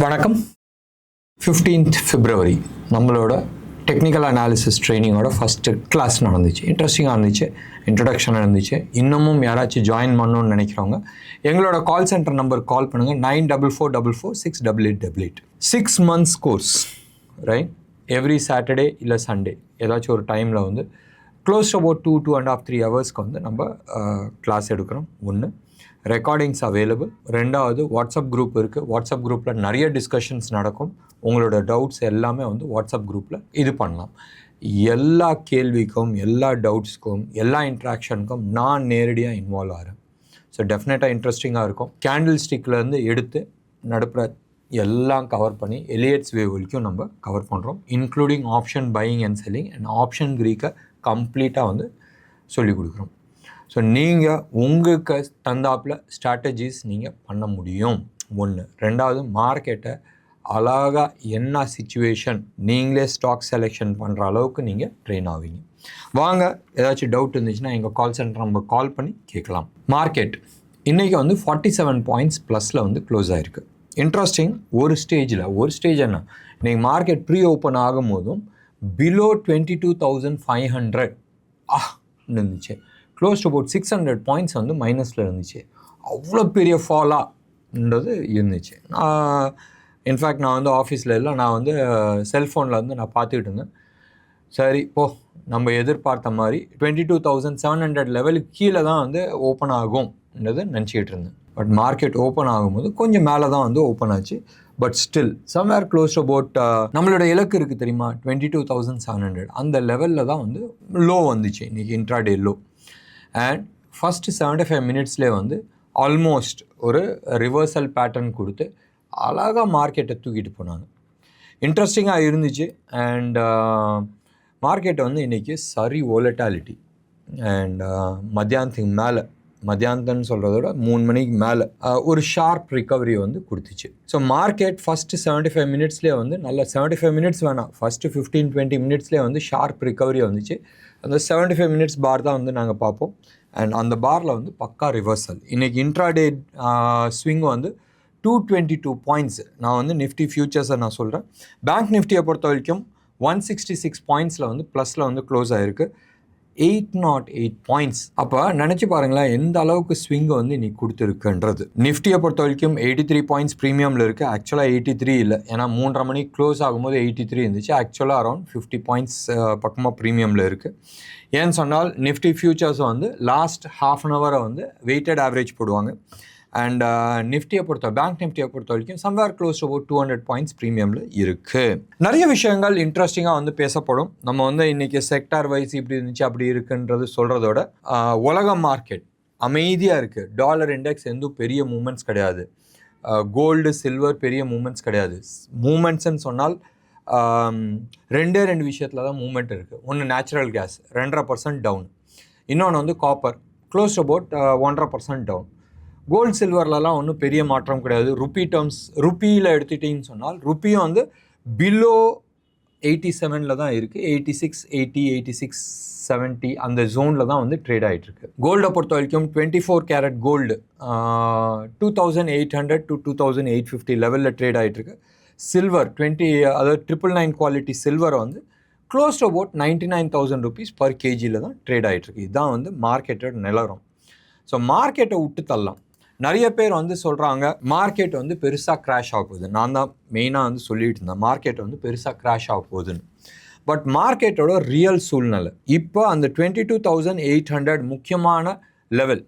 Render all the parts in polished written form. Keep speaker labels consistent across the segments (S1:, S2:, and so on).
S1: வணக்கம். 15th February நம்மளோட technical analysis ட்ரைனிங்கோட first class நடந்துச்சு. இன்ட்ரெஸ்டிங்காக இருந்துச்சு, இன்ட்ரடக்ஷன் இருந்துச்சு. இன்னமும் யாராச்சும் ஜாயின் பண்ணணும்னு நினைக்கிறவங்க எங்களோட கால் சென்டர் நம்பர் கால் பண்ணுங்கள். 9444468888. 6 months course, right? Every Saturday இல்லை சண்டே ஏதாச்சும் ஒரு டைமில் வந்து க்ளோஸ் அபவுட் 2.5 3 ஹவர்ஸ்க்கு வந்து நம்ம கிளாஸ் எடுக்கிறோம். ஒன்று, ரெக்கார்டிங்ஸ் அவைலபிள். ரெண்டாவது, வாட்ஸ்அப் குரூப் இருக்குது. வாட்ஸ்அப் குரூப்பில் நிறைய டிஸ்கஷன்ஸ் நடக்கும். உங்களோட டவுட்ஸ் எல்லாமே வந்து வாட்ஸ்அப் குரூப்பில் இது பண்ணலாம். எல்லா கேள்விக்கும், எல்லா டவுட்ஸ்க்கும், எல்லா இன்ட்ராக்ஷனுக்கும் நான் நேரடியாக இன்வால்வ் ஆகிறேன். ஸோ டெஃபினட்டாக இன்ட்ரெஸ்டிங்காக இருக்கும். கேண்டில் ஸ்டிக்லேருந்து எடுத்து நடுப்புற எல்லாம் கவர் பண்ணி எலியட்ஸ் வேவ் வரைக்கும் நம்ம கவர் பண்ணுறோம். Including option buying and selling and option க்ரீக்கை கம்ப்ளீட்டாக வந்து சொல்லிக் கொடுக்குறோம். ஸோ நீங்கள் உங்களுக்கு தந்தாப்பில் ஸ்ட்ராட்டஜிஸ் நீங்கள் பண்ண முடியும். ஒன்று. ரெண்டாவது, மார்க்கெட்டை அழகாக என்ன சிச்சுவேஷன் நீங்களே ஸ்டாக் செலெக்ஷன் பண்ணுற அளவுக்கு நீங்கள் ட்ரெயின் ஆவீங்க. வாங்க, ஏதாச்சும் டவுட் இருந்துச்சுன்னா எங்கள் கால் சென்டர் நம்ம கால் பண்ணி கேட்கலாம். மார்க்கெட் இன்றைக்கி வந்து 47 பாயிண்ட்ஸ் ப்ளஸில் வந்து க்ளோஸ் ஆகிருக்கு. இன்ட்ரெஸ்டிங். ஒரு ஸ்டேஜ் என்ன, இன்றைக்கி மார்க்கெட் ப்ரீ ஓப்பன் ஆகும் போதும் பிலோ 22,500 இருந்துச்சு. க்ளோஸ் டு அபவுட் 600 பாயிண்ட்ஸ் வந்து மைனஸில் இருந்துச்சு. அவ்வளோ பெரிய ஃபாலான்றது இருந்துச்சு. இன்ஃபேக்ட் நான் வந்து ஆஃபீஸில் இல்லை, நான் வந்து செல்ஃபோனில் வந்து நான் பார்த்துக்கிட்டு இருந்தேன். சரி, நம்ம எதிர்பார்த்த மாதிரி 22,700 லெவலுக்கு கீழே தான் வந்து ஓப்பன் ஆகும்ன்றது நினச்சிக்கிட்டு இருந்தேன். பட் மார்க்கெட் ஓப்பன் ஆகும்போது கொஞ்சம் மேலே தான் வந்து ஓப்பன் ஆச்சு. But still somewhere close about நம்மளோட இலக்கு இருக்குது தெரியுமா, 22,700 அந்த லெவலில் தான் வந்து லோ வந்துச்சு இன்றைக்கி, இன்ட்ராடே லோ. அண்ட் ஃபஸ்ட்டு 75 மினிட்ஸ்லேயே வந்து ஆல்மோஸ்ட் ஒரு ரிவர்சல் பேட்டர்ன் கொடுத்து அழகாக மார்க்கெட்டை தூக்கிட்டு போனாங்க. இன்ட்ரெஸ்டிங்காக இருந்துச்சு. அண்ட் மார்க்கெட்டை வந்து இன்றைக்கி சரி வோலட்டாலிட்டி அண்ட் மத்தியானத்துக்கு சொல்கிறதோட 3 மணிக்கு மேலே ஒரு ஷார்ப் ரிகவரி வந்து கொடுத்துச்சு. ஸோ மார்க்கெட் ஃபஸ்ட்டு 75 மினிட்ஸ்லேயே வந்து நல்ல 75 மினிட்ஸ் வேணாம், ஃபஸ்ட்டு 15-20 மினிட்ஸ்லேயே வந்து ஷார்ப் ரிகவரி வந்துச்சு. அந்த 75 மினிட்ஸ் பார் தான் வந்து நாங்கள் பார்ப்போம். அண்ட் அந்த பாரில் வந்து பக்கா ரிவர்சல். இன்றைக்கி இன்ட்ராடே ஸ்விங் வந்து 222 பாயிண்ட்ஸ். நான் வந்து நிஃப்டி ஃபியூச்சர்ஸை நான் சொல்கிறேன். பேங்க் நிஃப்டியை பொறுத்த வரைக்கும் 166 பாயிண்ட்ஸில் வந்து ப்ளஸில் வந்து க்ளோஸ் ஆகிருக்கு. 808 பாயிண்ட்ஸ். அப்போ நினச்சி பாருங்களேன் எந்த அளவுக்கு ஸ்விங்கை வந்து இன்றைக்கி கொடுத்துருக்குன்றது. நிஃப்டியை பொறுத்த வரைக்கும் 83 பாயிண்ட்ஸ் ப்ரீமியமில் இருக்குது. ஆக்சுவலாக 83 இல்லை, ஏன்னா 3:30 மணிக்கு க்ளோஸ் ஆகும்போது 83 இருந்துச்சு. ஆக்சுவலாக அரௌண்ட் 50 பாயிண்ட்ஸ் பக்கமாக ப்ரீமியமில் இருக்குது. ஏன்னு சொன்னால் நிஃப்டி ஃபியூச்சர்ஸ் வந்து லாஸ்ட் ½ அன் ஹவரை வந்து வெயிட்டட் ஆவரேஜ் போடுவாங்க. அண்ட் பேங்க் நிஃப்டியை பொறுத்த வரைக்கும் somewhere close to about 200 points ப்ரீமியமில் இருக்குது. நிறைய விஷயங்கள் இன்ட்ரெஸ்டிங்காக வந்து பேசப்படும். நம்ம வந்து இன்றைக்கி செக்டார் வைஸ் இப்படி இருந்துச்சு அப்படி இருக்குன்றது சொல்கிறதோட உலக மார்க்கெட் அமைதியாக இருக்குது. டாலர் இண்டெக்ஸ் எந்த பெரிய மூமெண்ட்ஸ் கிடையாது. கோல்டு சில்வர் பெரிய மூமெண்ட்ஸ் கிடையாது. மூமெண்ட்ஸ்ன்னு சொன்னால் ரெண்டு விஷயத்தில் தான் மூமெண்ட் இருக்குது. ஒன்று நேச்சுரல் கேஸ் 2.5% டவுன், இன்னொன்று வந்து copper close about 1.5% down. Gold சில்வர்லலாம் ஒன்றும் பெரிய மாற்றம் கிடையாது. ருப்பியில் எடுத்துட்டிங்கன்னு சொன்னால் ருப்பியும் வந்து பிலோ 87 தான் இருக்குது. 86, 80, 86, 70 அந்த ஜோனில் தான் வந்து ட்ரேட் ஆகிட்டுருக்கு. கோல்டை பொறுத்த வரைக்கும் 24 கேரட் கோல்டு 2,800 to 2,850 லெவலில் ட்ரேட் ஆகிட்டுருக்கு. சில்வர் 999 குவாலிட்டி சில்வரை வந்து close to about 99,000 rupees per kgயில் தான் ட்ரேட் ஆகிட்டுருக்கு. இதுதான் வந்து மார்க்கெட்டோட நிலவரம். ஸோ மார்க்கெட்டை விட்டு தள்ளலாம். நிறைய பேர் வந்து சொல்கிறாங்க மார்க்கெட் வந்து பெருசாக க்ராஷ் ஆக போகுது. நான் தான் மெயினாக வந்து சொல்லிட்டு இருந்தேன் மார்க்கெட் வந்து பெருசாக க்ராஷ் ஆக போகுதுன்னு. பட் மார்க்கெட்டோட ரியல் சூழ்நிலை இப்போ அந்த 22,800 முக்கியமான லெவல்.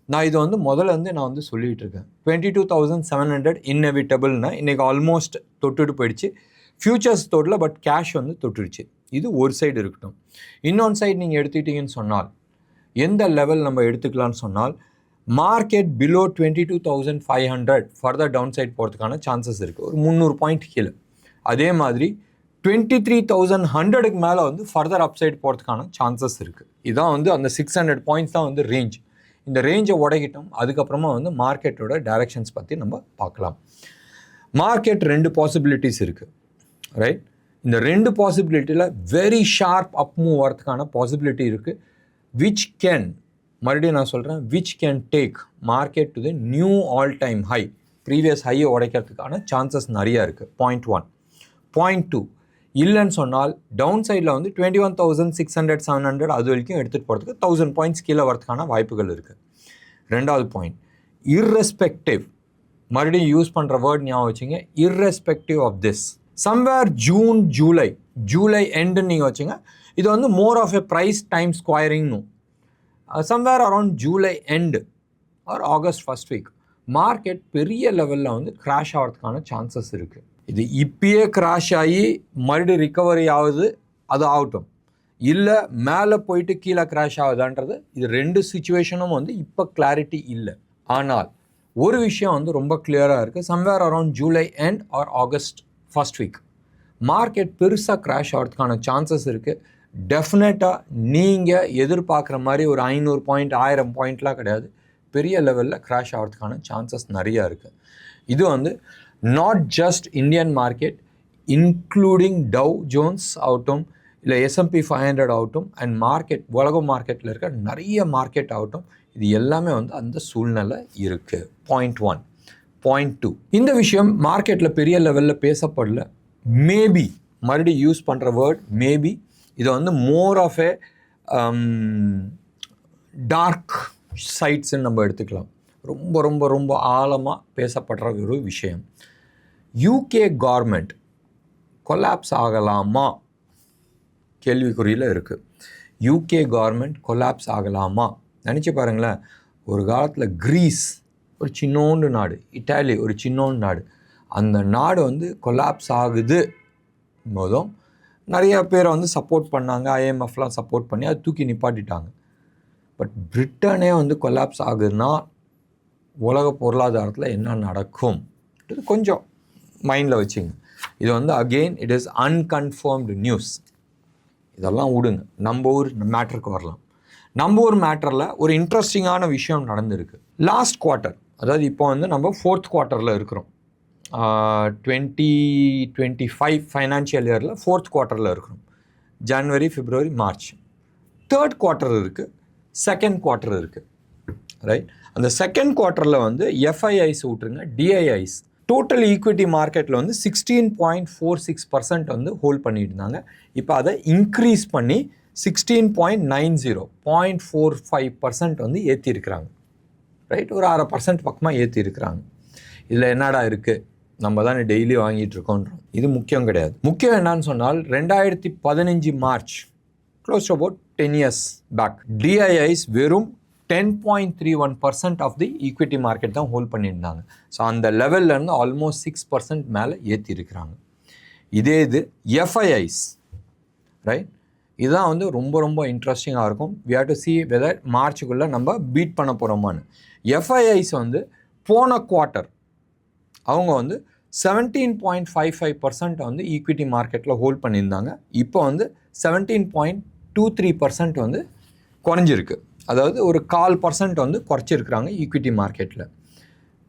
S1: நான் இது வந்து முதல்ல வந்து நான் வந்து சொல்லிகிட்டு இருக்கேன். 22,700 இன்னெவிட்டபிள்னா இன்றைக்கி ஆல்மோஸ்ட் தொட்டுட்டு போயிடுச்சு. ஃபியூச்சர்ஸ் தொடல, பட் கேஷ் வந்து தொட்டுடுச்சு. இது ஒரு சைடு இருக்கட்டும். இன்னொன்று சைடு நீங்கள் எடுத்துக்கிட்டீங்கன்னு சொன்னால் எந்த லெவல் நம்ம எடுத்துக்கலான்னு சொன்னால் market below 22,500 further downside போகிறதுக்கான சான்சஸ் இருக்குது, ஒரு 300 பாயிண்ட் கீழே. அதே மாதிரி 23,100க்கு மேலே வந்து ஃபர்தர் அப்சைட் போகிறதுக்கான சான்சஸ் இருக்குது. இதுதான் வந்து அந்த 600 பாயிண்ட்ஸ் தான் வந்து ரேஞ்ச். இந்த ரேஞ்சை உடைக்கிட்டோம். அதுக்கப்புறமா வந்து மார்க்கெட்டோட டைரக்ஷன்ஸ் பற்றி நம்ம பார்க்கலாம். மார்க்கெட் 2 பாசிபிலிட்டிஸ் இருக்குது, ரைட்? இந்த 2 பாசிபிலிட்டியில் வெரி ஷார்ப் அப் மூவ் வரதுக்கான பாசிபிலிட்டி இருக்குது. மறுபடியும் நான் சொல்கிறேன், which can take market to the new all time high previous ஹையை உடைக்கிறதுக்கான சான்சஸ் நிறையா இருக்குது. பாயிண்ட் 1. பாயிண்ட் 2, இல்லைன்னு சொன்னால் டவுன் சைடில் வந்து 21,600 700 அது வரைக்கும் எடுத்துகிட்டு போகிறதுக்கு 1000 பாயிண்ட்ஸ் கீழே வரதுக்கான வாய்ப்புகள் இருக்குது. ரெண்டாவது பாயிண்ட், இர்ரெஸ்பெக்டிவ், மறுபடியும் யூஸ் பண்ணுற வேர்ட் ஞாபகம் வச்சுங்க, irrespective of this, somewhere July எண்டுன்னு நீங்கள் வச்சுங்க, இது வந்து more of a price time ஸ்கொயரிங்னு. Somewhere around July end or August first week market பெரிய லெவலில் வந்து கிராஷ் ஆகிறதுக்கான சான்சஸ் இருக்குது. இது இப்பயே கிராஷ் ஆகி மறுபடியும் ரிகவரி ஆகுது, அது ஆகட்டும், இல்லை மேலே போயிட்டு கீழே கிராஷ் ஆகுதான்றது, இது ரெண்டு சுச்சுவேஷனும் வந்து இப்போ கிளாரிட்டி இல்லை. ஆனால் ஒரு விஷயம் வந்து ரொம்ப கிளியராக இருக்குது, somewhere around July end or August first week market பெருசாக கிராஷ் ஆகிறதுக்கான சான்சஸ் இருக்குது. டெஃபினட்டாக நீங்கள் எதிர்பார்க்குற மாதிரி ஒரு 500 பாயிண்ட் 1000 பாயிண்ட்லாம் கிடையாது, பெரிய லெவலில் கிராஷ் ஆகிறதுக்கான சான்சஸ் நிறையா இருக்குது. இது வந்து not just Indian market, including tau Jones ஆகட்டும், இல்லை S&P 500 ஆகட்டும், அண்ட் மார்க்கெட் உலக மார்க்கெட்டில் இருக்க நிறைய மார்க்கெட் ஆகட்டும், இது எல்லாமே வந்து அந்த சூழ்நிலை இருக்குது. பாயிண்ட் 1. பாயிண்ட் 2, இந்த விஷயம் மார்க்கெட்டில் பெரிய லெவலில் பேசப்படல. மேபி, மறுபடியும் யூஸ் பண்ணுற வேர்ட் மேபி, இது வந்து மோர் ஆஃப் ஏ டார்க் சைட்ஸ்ன்னு நம்ம எடுத்துக்கலாம். ரொம்ப ரொம்ப ரொம்ப ஆழமாக பேசப்படுற ஒரு விஷயம். யூகே கவர்மெண்ட் கொலாப்ஸ் ஆகலாமா கேள்விக்குறியில் இருக்குது. யூகே கவர்மெண்ட் கொலாப்ஸ் ஆகலாமா நினச்சி பாருங்களேன். ஒரு காலத்தில் கிரீஸ் ஒரு சின்னோண்டு நாடு, இட்டாலி ஒரு சின்னோண்டு நாடு, அந்த நாடு வந்து கொலாப்ஸ் ஆகுது போதும் நிறைய பேரை வந்து சப்போர்ட் பண்ணாங்க, IMFலாம் சப்போர்ட் பண்ணி அதை தூக்கி நிப்பாட்டிட்டாங்க. பட் பிரிட்டனே வந்து கொலாப்ஸ் ஆகுதுன்னா உலக பொருளாதாரத்தில் என்ன நடக்கும் இது கொஞ்சம் மைண்டில் வச்சுங்க. இது வந்து again it is unconfirmed news. இதெல்லாம் விடுங்க, நம்ம ஊர் மேட்டருக்கு வரலாம். நம்ம ஊர் மேட்டரில் ஒரு இன்ட்ரெஸ்டிங்கான விஷயம் நடந்திருக்கு. லாஸ்ட் குவார்ட்டர், அதாவது இப்போ வந்து நம்ம 4th குவார்ட்டரில் இருக்கிறோம். 2025 ஃபைனான்ஷியல் இயரில் 4th குவார்ட்டரில் இருக்கிறோம். ஜனவரி, பிப்ரவரி, மார்ச். 3rd குவார்ட்டர் இருக்குது, 2nd குவார்ட்டர் இருக்குது, ரைட்? அந்த 2nd குவார்ட்டரில் வந்து FIIs விட்டுருங்க, DIIs டோட்டல் ஈக்விட்டி மார்க்கெட்டில் வந்து 16.46% வந்து ஹோல்ட் பண்ணிட்டு இருந்தாங்க. இப்போ அதை இன்க்ரீஸ் பண்ணி 16.90 0.45% வந்து ஏற்றிருக்கிறாங்க, ரைட்? ஒரு 1/2% பக்கமாக ஏற்றிருக்கிறாங்க. இதில் என்னடா இருக்குது, நம்ம தானே டெய்லி வாங்கிட்டு இருக்கோன்றோம். இது முக்கியம் கிடையாது. முக்கியம் என்னன்னு சொன்னால் 2015 March, close about 10 years back, DIIs வெறும் 10.31% ஆஃப் தி ஈக்விட்டி மார்க்கெட் தான் ஹோல்ட் பண்ணியிருந்தாங்க. ஸோ அந்த லெவல்லேருந்து ஆல்மோஸ்ட் 6% மேலே ஏற்றி இருக்கிறாங்க. இதே இது FIIs, ரைட்? இதுதான் வந்து ரொம்ப ரொம்ப இன்ட்ரெஸ்டிங்காக இருக்கும். We have to see whether மார்ச்சுக்குள்ளே நம்ம பீட் பண்ண போகிறோமான்னு. FIIs வந்து போன குவார்ட்டர் அவங்க வந்து 17.55% வந்து ஈக்விட்டி மார்க்கெட்டில் ஹோல்ட் பண்ணியிருந்தாங்க. இப்போ வந்து 17.23% வந்து குறைஞ்சிருக்கு. அதாவது ஒரு 1/4% வந்து குறைச்சிருக்கிறாங்க ஈக்விட்டி மார்க்கெட்டில்.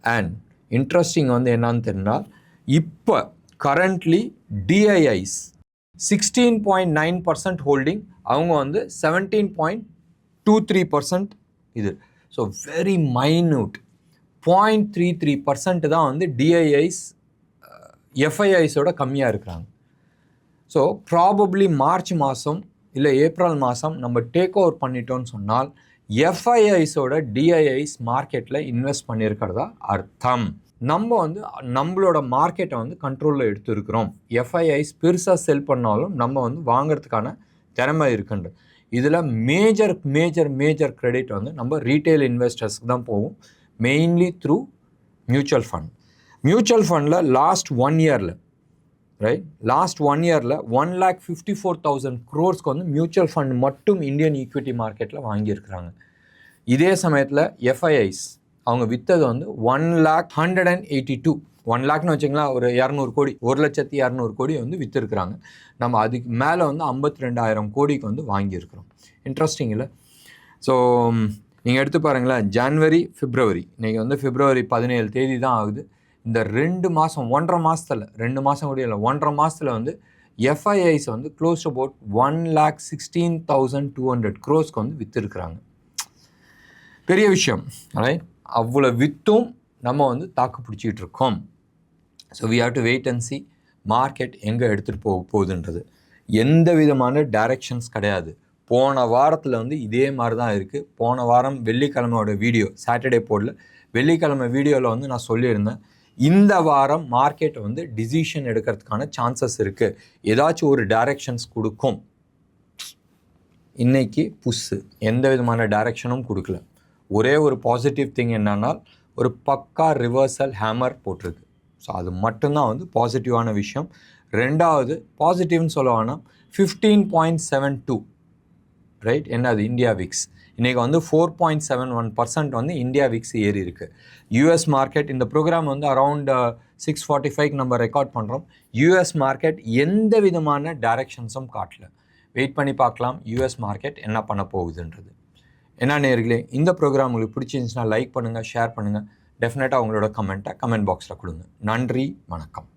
S1: அண்ட் இன்ட்ரெஸ்டிங் வந்து என்னன்னு தெரிஞ்சால், இப்போ கரண்ட்லி DIIs 16.9% ஹோல்டிங், அவங்க வந்து 17.23% இது. ஸோ வெரி மைன்யூட் 0.33% தான் வந்து DIIs FIIஸோட கம்மியாக இருக்கிறாங்க. ஸோ ப்ராபப்ளி மார்ச் மாதம் இல்லை ஏப்ரல் மாதம் நம்ம டேக் ஓவர் பண்ணிட்டோன்னு சொன்னால் FIIஸோட DIIs மார்க்கெட்டில் இன்வெஸ்ட் பண்ணியிருக்கிறதா அர்த்தம். நம்ம வந்து நம்மளோட மார்க்கெட்டை வந்து கண்ட்ரோலில் எடுத்துருக்கிறோம். FIIs பெருசாக செல் பண்ணாலும் நம்ம வந்து வாங்கிறதுக்கான திறமை இருக்குன்ற. இதில் மேஜர் கிரெடிட் வந்து நம்ம ரீட்டைல் இன்வெஸ்டர்ஸ்க்கு தான் போகும், mainly through mutual fund. Mutual ஃபண்டில் லாஸ்ட் 1 இயரில், ரைட், லாஸ்ட் 1 இயரில் 1,54,000 crores வந்து மியூச்சுவல் ஃபண்ட் மட்டும் இந்தியன் ஈக்விட்டி மார்க்கெட்டில் வாங்கியிருக்கிறாங்க. இதே சமயத்தில் FIIs அவங்க விற்றது வந்து 1,182 1 lakhன்னு வச்சிங்களா, ஒரு 200 கோடி, 1,200,000 கோடி வந்து விற்றுருக்குறாங்க. நம்ம அதுக்கு மேலே வந்து 52,000 கோடிக்கு வந்து வாங்கியிருக்கிறோம். இன்ட்ரெஸ்டிங் இல்லை? ஸோ நீங்கள் எடுத்து பாருங்களேன், ஜனவரி, பிப்ரவரி, இன்றைக்கி வந்து பிப்ரவரி 17 தேதி தான் ஆகுது. இந்த 2 மாதம் 1.5 மாதத்தில், 2 மாதம் கூட இல்லை, 1.5 மாதத்தில் வந்து FIIs வந்து க்ளோஸ் அபவுட் 1,16,200 crores வந்து விற்றுருக்குறாங்க. பெரிய விஷயம், ரைட்? அவ்வளோ விற்றும் நம்ம வந்து தாக்கு பிடிச்சிட்டு இருக்கோம். So we have to wait and see market எங்கே எடுத்துகிட்டு போகுதுன்றது. எந்த விதமான டைரக்ஷன்ஸ் கிடையாது. போன வாரத்தில் வந்து இதே மாதிரி தான் இருக்குது. போன வாரம் வெள்ளிக்கிழமையோட வீடியோ சாட்டர்டே போடல, வெள்ளிக்கிழமை வீடியோவில் வந்து நான் சொல்லியிருந்தேன், இந்த வாரம் மார்க்கெட் வந்து டிசிஷன் எடுக்கிறதுக்கான சான்சஸ் இருக்குது, ஏதாச்சும் ஒரு டைரக்ஷன்ஸ் கொடுக்கும். இன்றைக்கி புஷ்ஷு எந்த விதமான டைரக்ஷனும் கொடுக்கல. ஒரே ஒரு பாசிட்டிவ் திங் என்னன்னா, ஒரு பக்கா ரிவர்சல் ஹேமர் போட்டிருக்கு. ஸோ அது மட்டும்தான் வந்து பாசிட்டிவான விஷயம். ரெண்டாவது பாசிட்டிவ்னு சொல்லுவாங்கன்னா 15.72 ரைட், என்னது இந்தியா விக்ஸ் இன்றைக்கி வந்து 4.71% வந்து இந்தியா விக்ஸ் ஏறி இருக்குது. யூஎஸ் மார்க்கெட் இந்த ப்ரோக்ராம் வந்து அரவுண்ட் 6:45 நம்ம ரெக்கார்ட் பண்ணுறோம். யூஎஸ் மார்க்கெட் எந்த விதமான டைரக்ஷன்ஸும் காட்டல. வெயிட் பண்ணி பார்க்கலாம் யூஎஸ் மார்க்கெட் என்ன பண்ண போகுதுன்றது. என்ன நேயர்களே, இந்த ப்ரோக்ராம் உங்களுக்கு பிடிச்சிருந்துச்சுன்னா லைக் பண்ணுங்கள், ஷேர் பண்ணுங்கள். டெஃபினட்டாக உங்களோட கமெண்ட் பாக்ஸில் கொடுங்க. நன்றி, வணக்கம்.